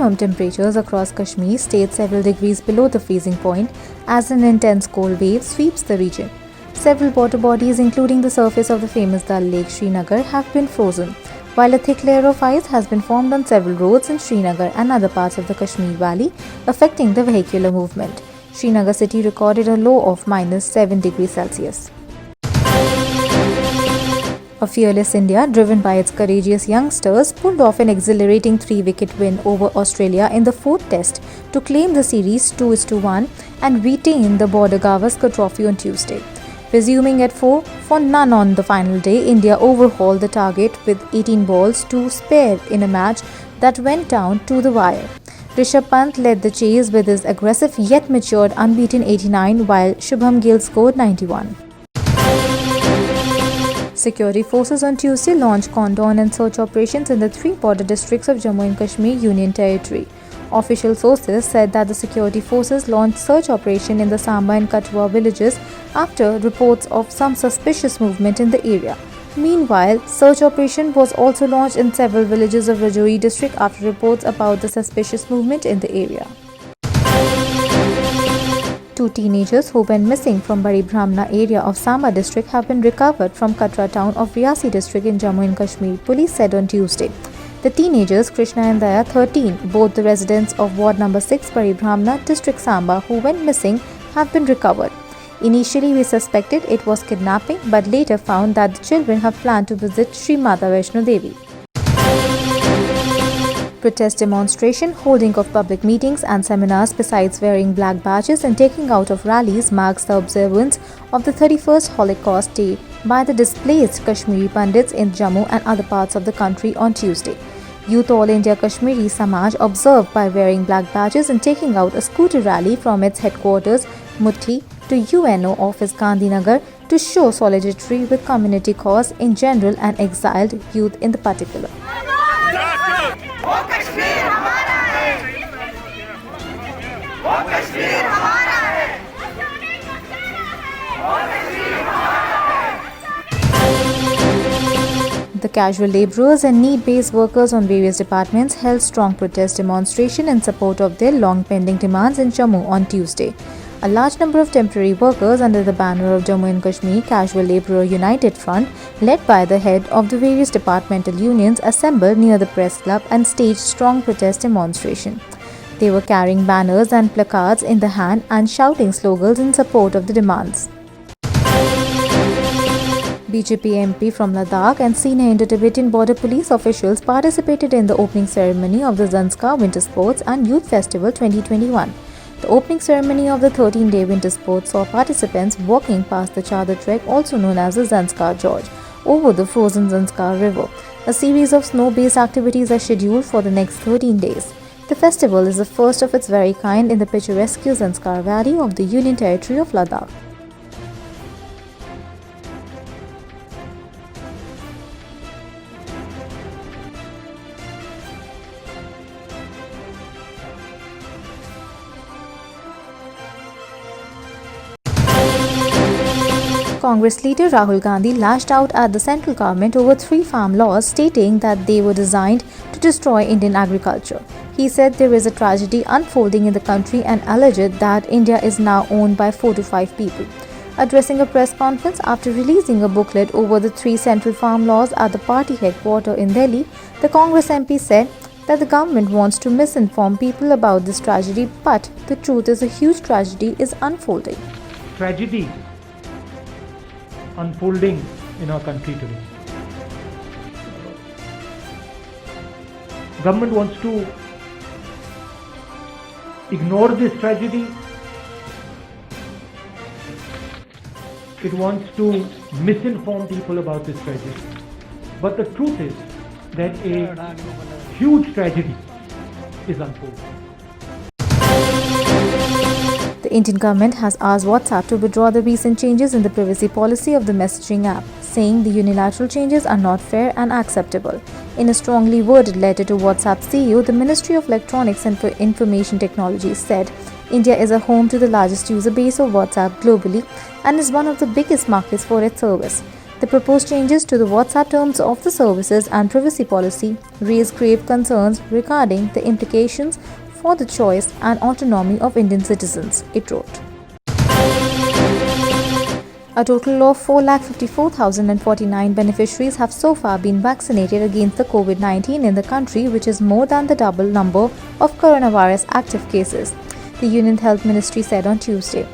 maximum temperatures across Kashmir stayed several degrees below the freezing point as an intense cold wave sweeps the region. Several water bodies, including the surface of the famous Dal Lake Srinagar, have been frozen, while a thick layer of ice has been formed on several roads in Srinagar and other parts of the Kashmir Valley, affecting the vehicular movement. Srinagar city recorded a low of -7 degrees Celsius. A fearless India, driven by its courageous youngsters, pulled off an exhilarating 3-wicket win over Australia in the fourth test to claim the series 2-1 and retain the Border Gavaskar Trophy on Tuesday. Resuming at 4 for none on the final day, India overhauled the target with 18 balls to spare in a match that went down to the wire. Rishabh Pant led the chase with his aggressive yet matured unbeaten 89, while Shubham Gill scored 91. Security forces on Tuesday launched cordon and search operations in the 3 border districts of Jammu and Kashmir Union Territory. Official sources said that the security forces launched search operation in the Samba and Kathua villages after reports of some suspicious movement in the area. Meanwhile, search operation was also launched in several villages of Rajouri district after reports about the suspicious movement in the area. 2 teenagers who went missing from Bari Brahmana area of Samba district have been recovered from Katra town of Riasi district in Jammu and Kashmir, police said on Tuesday. The teenagers, Krishna and Daya, 13, both the residents of Ward number 6 Bari Brahmana district Samba, who went missing, have been recovered. Initially, we suspected it was kidnapping, but later found that the children have planned to visit Sri Mata Vaishno Devi. Protest demonstration, holding of public meetings and seminars besides wearing black badges and taking out of rallies marks the observance of the 31st Holocaust Day by the displaced Kashmiri Pandits in Jammu and other parts of the country on Tuesday. Youth All India Kashmiri Samaj observed by wearing black badges and taking out a scooter rally from its headquarters, Muthi, to UNO office Gandhinagar to show solidarity with community cause in general and exiled youth in the particular. The casual labourers and need-based workers on various departments held strong protest demonstration in support of their long-pending demands in Jammu on Tuesday. A large number of temporary workers under the banner of Jammu and Kashmir Casual Labourer United Front, led by the head of the various departmental unions, assembled near the press club and staged strong protest demonstration. They were carrying banners and placards in the hand and shouting slogans in support of the demands. BJP MP from Ladakh and senior Indo-Tibetan border police officials participated in the opening ceremony of the Zanskar Winter Sports and Youth Festival 2021. The opening ceremony of the 13-day winter sports saw participants walking past the Chadar Trek, also known as the Zanskar Gorge, over the frozen Zanskar River. A series of snow-based activities are scheduled for the next 13 days. The festival is the first of its very kind in the picturesque Zanskar Valley of the Union Territory of Ladakh. Congress leader Rahul Gandhi lashed out at the central government over 3 farm laws, stating that they were designed to destroy Indian agriculture. He said there is a tragedy unfolding in the country and alleged that India is now owned by 4 to 5 people. Addressing a press conference after releasing a booklet over the 3 central farm laws at the party headquarters in Delhi, the Congress MP said that the government wants to misinform people about this tragedy, but the truth is a huge tragedy is unfolding. Tragedy unfolding in our country today. Government wants to ignore this tragedy. It wants to misinform people about this tragedy. But the truth is that a huge tragedy is unfolding. The Indian government has asked WhatsApp to withdraw the recent changes in the privacy policy of the messaging app, saying the unilateral changes are not fair and acceptable. In a strongly worded letter to WhatsApp CEO, the Ministry of Electronics and Information Technology said India is a home to the largest user base of WhatsApp globally and is one of the biggest markets for its service. The proposed changes to the WhatsApp terms of the services and privacy policy raise grave concerns regarding the implications for the choice and autonomy of Indian citizens, it wrote. A total of 4,54,049 beneficiaries have so far been vaccinated against the COVID-19 in the country, which is more than the double number of coronavirus active cases, the Union Health Ministry said on Tuesday.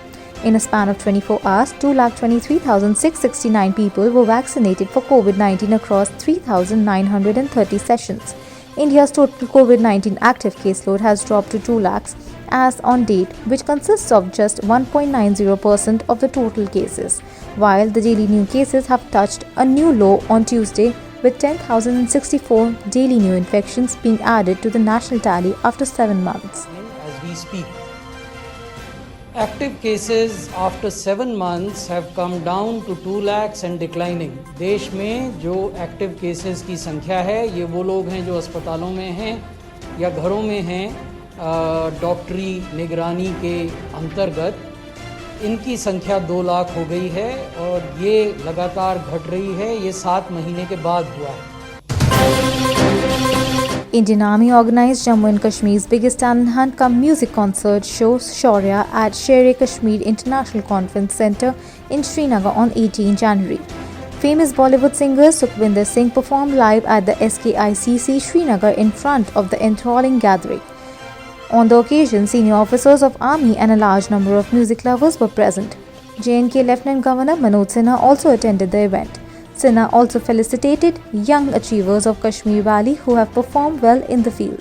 In a span of 24 hours, 2,23,669 people were vaccinated for COVID-19 across 3,930 sessions. India's total COVID-19 active caseload has dropped to 2 lakhs as on date, which consists of just 1.90% of the total cases, while the daily new cases have touched a new low on Tuesday, with 10,064 daily new infections being added to the national tally after 7 months. As we speak, active cases after 7 months have come down to 2 lakhs and declining. देश में जो active cases की संख्या है, ये वो लोग हैं जो अस्पतालों में हैं या घरों में हैं डॉक्टरी निगरानी के अंतर्गत, इनकी संख्या 2 लाख हो गई है और ये लगातार घट रही है। ये 7 महीने के बाद हुआ है। Indian Army organized Jammu and Kashmir's biggest talent hunt cum music concert show Shaurya at Sher-e-Kashmir International Conference Centre in Srinagar on 18 January. Famous Bollywood singer Sukhwinder Singh performed live at the SKICC Srinagar in front of the enthralling gathering. On the occasion, senior officers of Army and a large number of music lovers were present. J&K Lieutenant Governor Manoj Sinha also attended the event. Sinha also felicitated young achievers of Kashmir Valley who have performed well in the field.